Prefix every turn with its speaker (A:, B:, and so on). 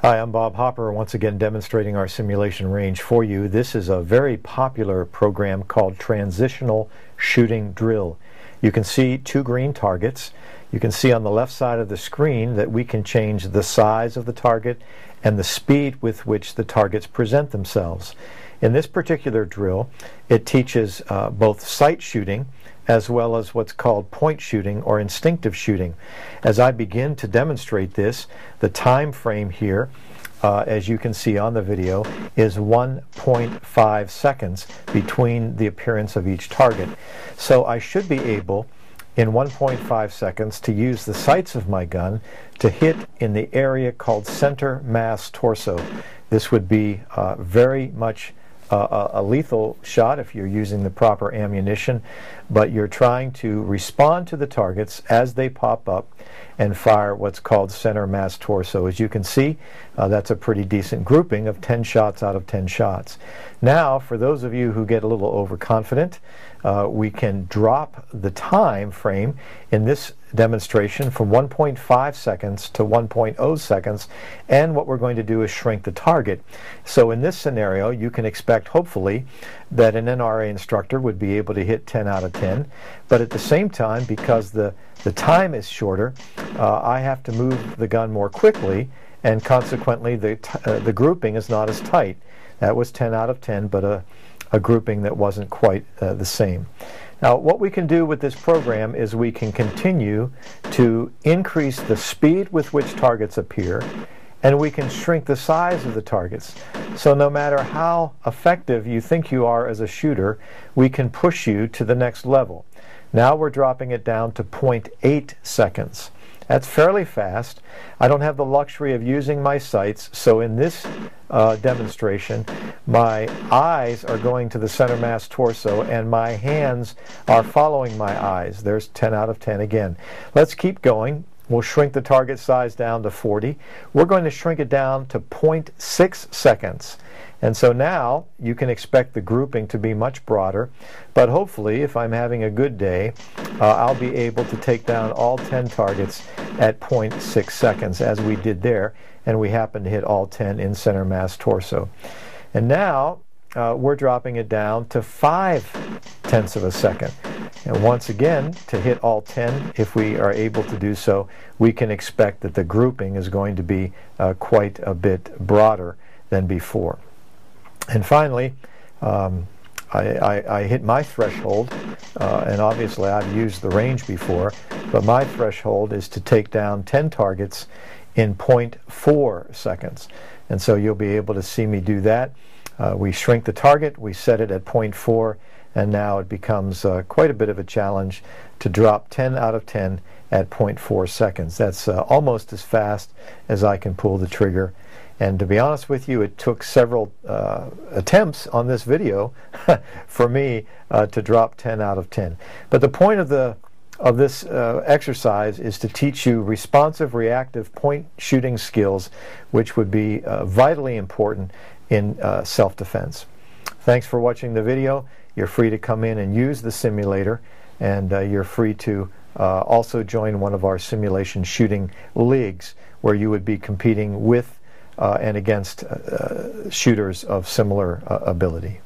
A: Hi, I'm Bob Hopper, once again demonstrating our simulation range for you. This is a very popular program called Transitional Shooting Drill. You can see two green targets. You can see on the left side of the screen that we can change the size of the target and the speed with which the targets present themselves. In this particular drill, it teaches both sight shooting as well as what's called point shooting or instinctive shooting. As I begin to demonstrate this, the time frame here, as you can see on the video, is 1.5 seconds between the appearance of each target. So I should be able, in 1.5 seconds, to use the sights of my gun to hit in the area called center mass torso. This would be very much a lethal shot if you're using the proper ammunition, but you're trying to respond to the targets as they pop up and fire what's called center mass torso. As you can see, that's a pretty decent grouping of 10 shots out of 10 shots. Now, for those of you who get a little overconfident, we can drop the time frame in this demonstration from 1.5 seconds to 1.0 seconds, and what we're going to do is shrink the target. So in this scenario, you can expect, hopefully, that an NRA instructor would be able to hit 10 out of 10, but at the same time, because the time is shorter, I have to move the gun more quickly, and consequently the grouping is not as tight. That was 10 out of 10, but a grouping that wasn't quite the same. Now, what we can do with this program is we can continue to increase the speed with which targets appear, and we can shrink the size of the targets. So no matter how effective you think you are as a shooter, we can push you to the next level. Now we're dropping it down to 0.8 seconds. That's fairly fast. I don't have the luxury of using my sights, so in this demonstration, my eyes are going to the center mass torso and my hands are following my eyes. There's 10 out of 10 again. Let's keep going. We'll shrink the target size down to 40. We're going to shrink it down to 0.6 seconds. And so now you can expect the grouping to be much broader, but hopefully, if I'm having a good day, I'll be able to take down all 10 targets at 0.6 seconds, as we did there, and we happen to hit all 10 in center mass torso. And now we're dropping it down to 0.5 of a second. And once again, to hit all 10, if we are able to do so, we can expect that the grouping is going to be quite a bit broader than before. And finally, I hit my threshold, and obviously I've used the range before, but my threshold is to take down 10 targets in 0.4 seconds. And so you'll be able to see me do that. We shrink the target, we set it at 0.4, and now it becomes quite a bit of a challenge to drop 10 out of 10 at 0.4 seconds. That's almost as fast as I can pull the trigger. And to be honest with you, it took several attempts on this video for me to drop 10 out of 10. But the point of this exercise is to teach you responsive, reactive point shooting skills, which would be vitally important in self-defense. Thanks for watching the video. You're free to come in and use the simulator, and you're free to also join one of our simulation shooting leagues where you would be competing with and against shooters of similar ability.